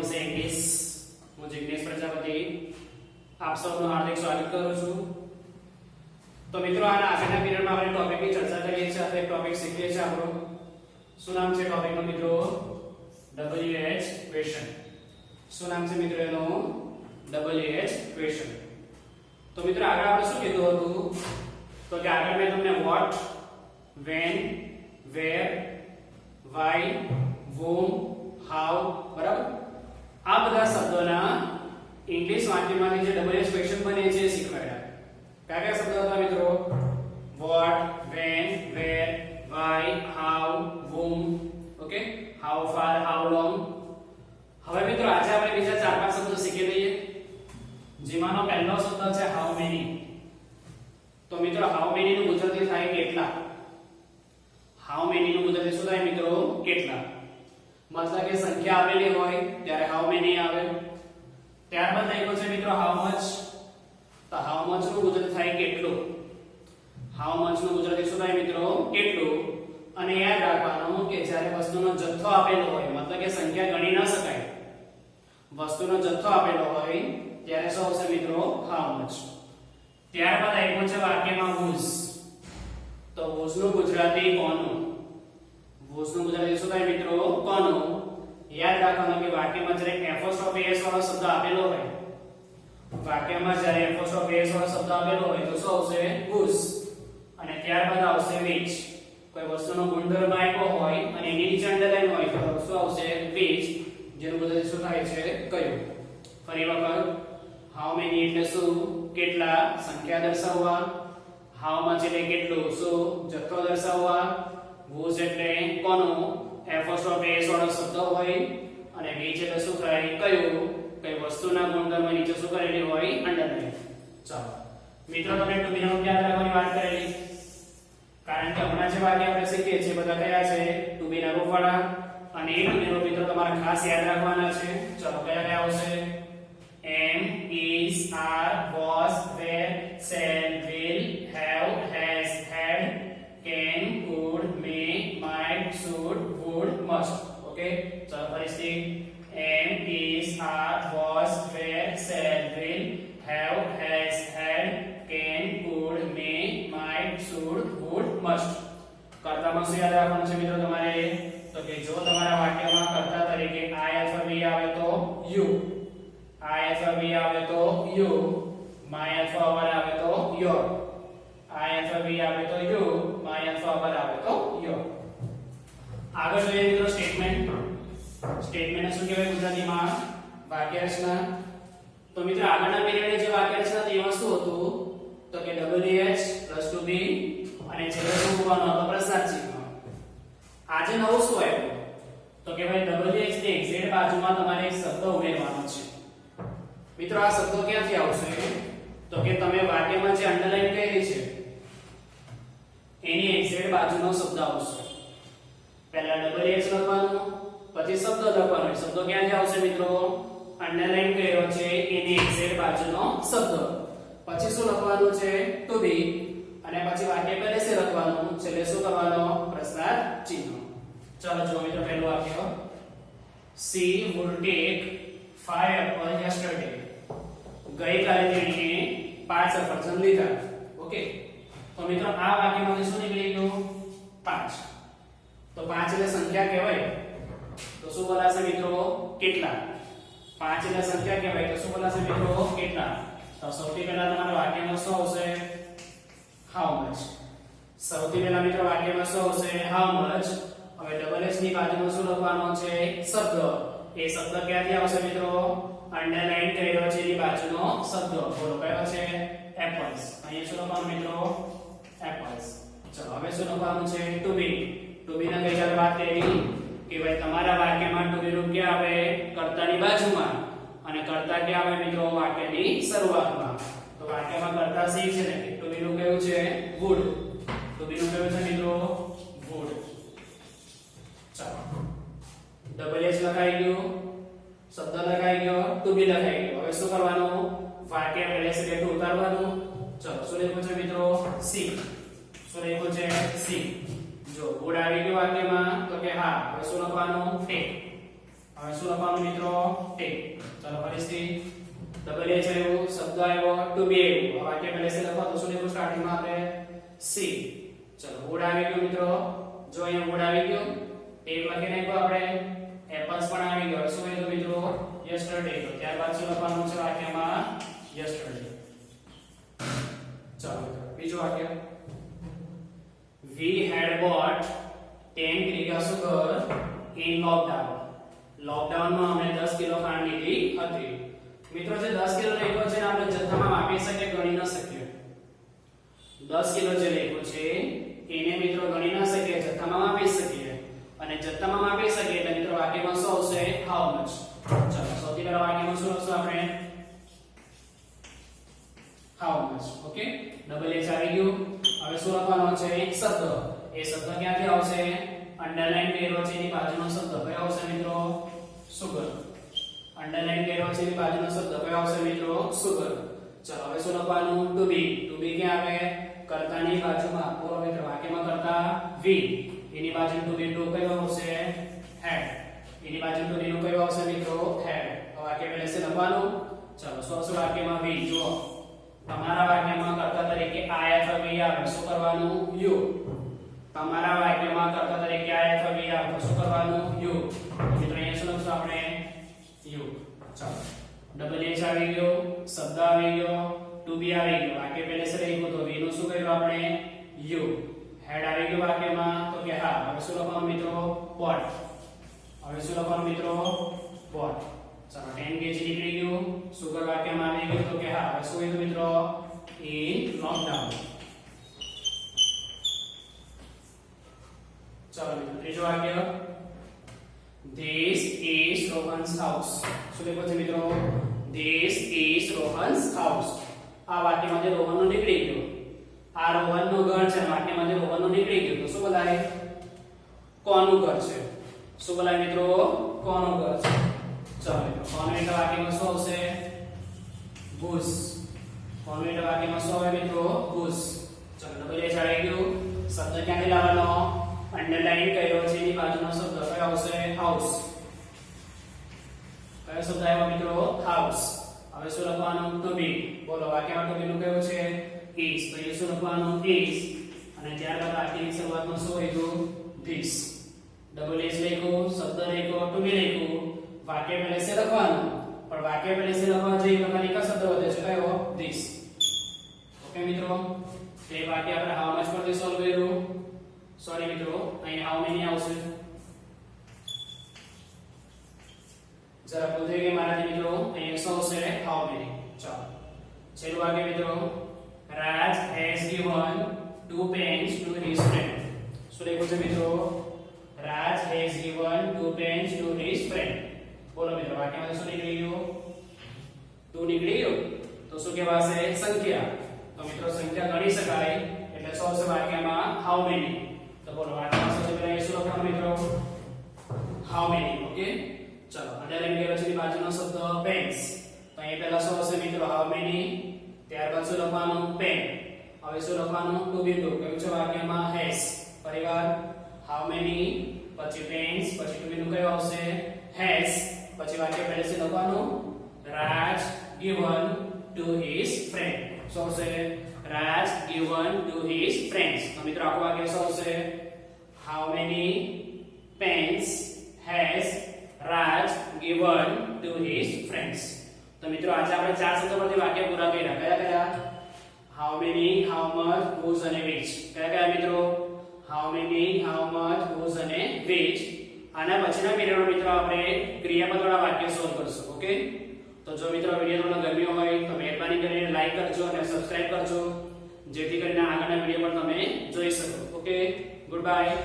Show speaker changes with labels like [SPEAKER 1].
[SPEAKER 1] વિષય ઇંગ્લિશ. હું જિગ્નેશ પ્રજાપતિ આપ સૌનું હાર્દિક સ્વાગત કરું છું. તો મિત્રો આના આગળના પીરિયડમાં આપણે ટોપિકની ચર્ચા કરીએ છીએ. આપણે ટોપિક શીખીએ છીએ. આપણું શું નામ છે ટોપિકનું મિત્રો? WH question. શું નામ છે મિત્રો એનું? WH question. તો મિત્રો આગળ આપણે શું કીધું હતું? તો કે આગળ મેં તમને what, when, where, why, whom, how, બરાબર, આ બધા શબ્દોના ઇંગ્લિશ વાક્યમાંથી જે WH ક્વેશ્ચન બને છે એ શીખવાડ્યા. કયા કયા શબ્દો હતા મિત્રો? what, when, where, why, how, whom, okay, how far, how long. હવે મિત્રો આજે આપણે બીજા 4-5 શબ્દો શીખી લઈએ. જેમાંનો પહેલો શબ્દ છે how many. તો મિત્રો how many નું ગુજરાતી થાય કેટલા. how many નું ગુજરાતી શું થાય મિત્રો? કેટલા. મતલબ કે સંખ્યા આપેલી હોય ત્યારે how many આવે. ત્યારબાદ લખ્યું છે મિત્રો how much. તો how much નું ગુજરાતી થાય કેટલું. how much નું ગુજરાતી શું થાય મિત્રો? કેટલું. અને યાદ રાખવાનું કે જ્યારે વસ્તુનો જથ્થો આપેલો હોય, મતલબ કે સંખ્યા ગણી ન શકાય, વસ્તુનો જથ્થો આપેલો હોય ત્યારે શું આવશે મિત્રો? how much. ત્યારબાદ આપ્યું છે વાક્યમાં whose. તો whose નું ગુજરાતી કોનું. whose નું ગુજરાતી શું થાય મિત્રો? કોનું. યાદ રાખવાનું કે વાક્યમાં જ્યારે apostrophe s વાળો શબ્દ આપેલો હોય, વાક્યમાં જ્યારે apostrophe s વાળો શબ્દ આપેલો હોય તો શું આવશે? whose. અને ત્યારબાદ આવશે which. કોઈ વસ્તુનો ગુણધર્મ આપ્યો હોય અને એની નીચે અંડરલાઈન હોય તો શું આવશે? which. જેનું ગુજરાતી શું થાય છે? કયું. ફરી વખત how many એટલે શું? કેટલા, સંખ્યા દર્શાવવા. how much એટલે કેટલું, શું, જથ્થો દર્શાવવા. whose એટલે કોનું, apostrophe s વાળો શબ્દ હોય. અને which એટલે શું થાય? કયું. કઈ વસ્તુના ગુણધર્મ નીચે શું કરેલી હોય? અંડરલાઈન. ચાલો મિત્રો, તમે ટુ બી નો યાદ રાખવાની વાત કરેલી, કારણ કે હમણાં જે વાક્ય આપણે શીખીએ છીએ બધા કયા છે? ટુ બી ના રૂપવાળા. અને એ ટુ બી નો મિત્રો તમારે ખાસ યાદ રાખવાના છે. ચાલો કયા કયા આવશે? am, is, are, was, were, shall, will, have, has, had, can, could, may, might, should, would, must. Okay, ચાલો ફરીથી am, is, are, was, were, shall, will, have, has, had, can, could, may, might, should, would, must. કર્તામાં શું યાદ રાખવાનું છે મિત્રો તમારે? તો કે જો તમારા વાક્યમાં કર્તા તરીકે I અથવા we આવે તો you, I અથવા we આવે તો you, my અથવા our આવે તો your, I અથવા we આવે તો you, my અથવા our આવે તો your. આગળ જોઈએ મિત્રો સ્ટેટમેન્ટ. સ્ટેટમેન્ટ શું કહેવાય ગુજરાતીમાં? વાક્ય રચના. તો મિત્રો આગળના પીરિયડે જે વાક્ય રચના હતી એમાં શું હતું? તો કે WH plus to be અને છેલ્લે શું મૂકવાનું હતું? પ્રશ્નાર્થ ચિહ્ન. આજે નવું શું આવ્યું? તો કે ભાઈ WH ની એક્ઝેક્ટ બાજુમાં તમારે એક શબ્દ ઉમેરવાનો છે. મિત્રો આ શબ્દો ક્યાંથી આવશે? તો કે તમે વાક્યમાં જે અંડરલાઈન કરેલી છે એની એક્ઝેક્ટ બાજુનો શબ્દ આવશે. પહેલા WH લખવાનું, પછી શબ્દ લખવાનો. શબ્દો ક્યાંથી આવશે મિત્રો? અંડરલાઈન કર્યો છે એની એક્ઝેક્ટ બાજુનો શબ્દ. પછી શું લખવાનું છે? ટુ બી. અને પછી વાક્ય પહેલે શું લખવાનું? છેલ્લે શું કરવાનો? પ્રશ્નાર્થ ચિહ્ન. ચાલો જો મિત્રો પહેલું વાક્ય, she would take 5 apples yesterday. ગઈકાલે તેણીએ 5 સફરજન લીધા. ઓકે, તો મિત્રો આ વાક્યમાંથી શું નીકળી ગયું? 5. તો 5 એટલે સંખ્યા કહેવાય તો શું બોલાશે મિત્રો? કેટલા. 5 એટલે સંખ્યા કહેવાય તો શું બોલાશે મિત્રો? કેટલા. તો સૌથી પહેલા તમારા વાક્યમાં શું આવશે? how much. સૌથી પહેલા મિત્રો વાક્યમાં શું આવશે? how much. હવે ડબલ એસ ની બાજુમાં શું લખવાનો છે? શબ્દ. એ શબ્દ ક્યાંથી આવશે મિત્રો? અંડરલાઈન કર્યો છે એની બાજુનો શબ્દ. બોલો કયો છે? apples. અહીંયા શું લખવાનું મિત્રો? apples. ચલો હવે શું લખવાનું છે? to be. to be ના કઈ ચાલ વાત કરી કે ભાઈ તમારા વાક્યમાં to be રૂપ ક્યાં આવે? કર્તાની બાજુમાં. અને કર્તા ક્યાં આવે મિત્રો? વાક્યની શરૂઆતમાં. તો વાક્યમાં કર્તા સી છે ને? to be નું કયું છે? would. to be નું કયું છે મિત્રો? would. ચાલો ડબલ એચ લખાઈ ગયો, શબ્દ લખાઈ ગયો, ટુ બી લખાઈ ગયો. હવે શું કરવાનું? વાક્ય પહેલે છે કે ઉતારવાનું. ચલો શું લખ્યું છે મિત્રો? સી. શું લખ્યું છે? સી. જો would આવી ગયો વાક્યમાં તો કે હા. હવે શું લખવાનું? take. હવે શું લખવાનું મિત્રો ટેક ચલો ફરીથી ડબલ એચ આવ્યું શબ્દ આવ્યો ટુ બી આવ્યું હવે વાક્ય પહેલેથી લખવા તો શું લખવું સ્ટાર્ટિંગ માં આપણે સી ચલો વુડ આવી ગયું મિત્રો જો અહીંયા વુડ આવી ગયું ટેક લખી નાખ્યો આપણે એપલ્સ પણ આવી ગયો શું આવ્યું મિત્રો યસ્ટરડે તો ત્યારબાદ શું લખવાનું છે વાક્યમાં યસ્ટરડે ચાલો બીજું વાક્ય we had bought 10 kg sugar in lockdown લોકડાઉનમાં અમે 10 કિલો ખાંડ લીધી હતી મિત્રો જે 10 કિલો લખ્યો છે આપણે જથ્થામાં માપી શકીએ ગણી ન શકીએ 10 કિલો જે લખ્યો છે એને મિત્રો ગણી ન શકીએ જથ્થામાં માપી શકીએ અને જથ્થામાં માપી શકીએ એટલે મિત્રો વાક્યમાં શું આવશે how much ચાલો સૌથી પહેલા વાક્યમાં શું લખશું આપણે how much okay double H આવી ગયું હવે શું લખવાનો છે એક શબ્દ એ શબ્દ ક્યાંથી આવશે અંડરલાઈન કર્યો છે એની બાજુનો શબ્દ કયો આવશે મિત્રો સુગર અંડરલાઈન કર્યો છે એની બાજુનો શબ્દ કયો આવશે મિત્રો સુગર ચલો હવે શું લખવાનું ટુ બી ક્યાં આવે કર્તાની બાજુમાં બોલો મિત્રો વાક્યમાં કર્તા વી એની બાજુ ટુ બી ટુ કયો આવશે હેડ એની બાજુ ટુ બી નું કયો આવશે મિત્રો હેડ વાક્ય પહેલે છે લખવાનું ચલો શું આવશે વાક્યમાં વી જુઓ તમારા વાક્યમાં કર્તા તરીકે આય અથવા વી આવે શું કરવાનું યુ તમારા વાક્યમાં કર્તા તરીકે આય અથવા વી આવે શું કરવાનું યુ મિત્રો અહીંયા શું લખશું આપણે યુ ચાલો ડબલ એચ આવી ગયો શબ્દ આવી ગયો ટુ બી આવી ગયો વાક્ય પહેલે છે રહી ગયું તો વી નું શું કર્યું આપણે યુ હેડ આવી ગયો વાક્યમાં તો કે હા હવે શું લખવાનું મિત્રો પોટ હવે શું લખવાનું મિત્રો પોટ ચાલો 10 kg નીકળી ગયું સુગર વાક્યમાં આવી ગયું તો કે હા હવે શું કીધું મિત્રો ઇન લોકડાઉન ચાલો મિત્રો ત્રીજો વાક્ય This is Rohan's house શું લખ્યું છે મિત્રો This is Rohan's house આ વાક્યમાંથી રોહનનું નીકળી ગયું આ રોહનનું ઘર છે વાક્યમાંથી રોહનનું નીકળી ગયું તો શું બોલાય કોનું ઘર છે શું બોલાય મિત્રો કોનું ઘર છે ચાલો મિત્રો કોન્વેન્ટ વાક્યમાં શું આવશે બુશ કોન્વેન્ટ વાક્યમાં શું આવે મિત્રો બુશ ચાલો ડબલ એચ આવી ગયું શબ્દ ક્યાંથી લાવવાનો અંડરલાઈન કર્યો છે એની બાજુનો શબ્દ કયો આવશે હાઉસ કયો શબ્દ આવ્યો મિત્રો હાઉસ હવે શું લખવાનું ટુ બી બોલો વાક્યમાં ટુ બી નું કયું છે is તો એ શું લખવાનું is અને ત્યારબાદ વાક્યની શરૂઆતમાં શું આવ્યું this ડબલ એચ લખ્યું શબ્દ લખ્યો ટુ બી લખ્યું વાક્ય પહેલે से લખવાનું પણ વાક્ય પહેલે से લખવા જઈએ તો ખાલી એક શબ્દ વધે છે કયો this ઓકે મિત્રો તે વાક્ય આપણે હાઉ મચ પરથી સોલ્વ કર્યું સોરી મિત્રો અહીં હાઉ મેની આવશે જરા ભૂલ થઈ ગઈ મારાથી મિત્રો અહીં શું આવશે હાઉ મેની ચાલો છેલ્લું વાક્ય મિત્રો Raj has given 2 pens to his friend શું લખ્યું છે મિત્રો Raj has given 2 pens to his friend બોલો મિત્રો વાક્યમાં શું નીકળી ગયું 2 નીકળી ગયું તો શું કહેવાશે સંખ્યા તો મિત્રો સંખ્યા ગણી શકાય એટલે શું આવશે વાક્યમાં how many તો બોલો વાક્યમાં સૌથી પહેલા એ શું લખવાનું મિત્રો how many ઓકે ચલો અંડરલાઈન કર્યો છે ની બાજુનો શબ્દ pens તો અહીં પહેલા શું આવશે મિત્રો how many ત્યારબાદ શું લખવાનું pen હવે શું લખવાનું to be to કયું છે વાક્યમાં has પરિવાર how many પછી pens પછી to be નું કયું આવશે has પછી વાક્ય પહેલેથી લખવાનું Raj given to his friend શું આવશે Raj given to his friends તો મિત્રો આખું વાક્ય શું આવશે how many pens has Raj given to his friends તો મિત્રો આજે આપણે ચાર શબ્દો પરથી વાક્ય પૂરા કર્યા કયા કયા how many how much whose અને which કયા કયા મિત્રો how many how much whose અને which આના પછીના પીરિયડમાં મિત્રો આપણે ક્રિયાપદવાળા વાક્ય સોલ્વ કરશું ઓકે તો જો મિત્રો વિડિયો તમને ગમ્યો હોય તો મહેરબાની કરીને લાઈક કરજો અને સબસ્ક્રાઇબ કરજો જેથી કરીને આગળના વિડિયો પણ તમે જોઈ શકો ઓકે ગુડ બાય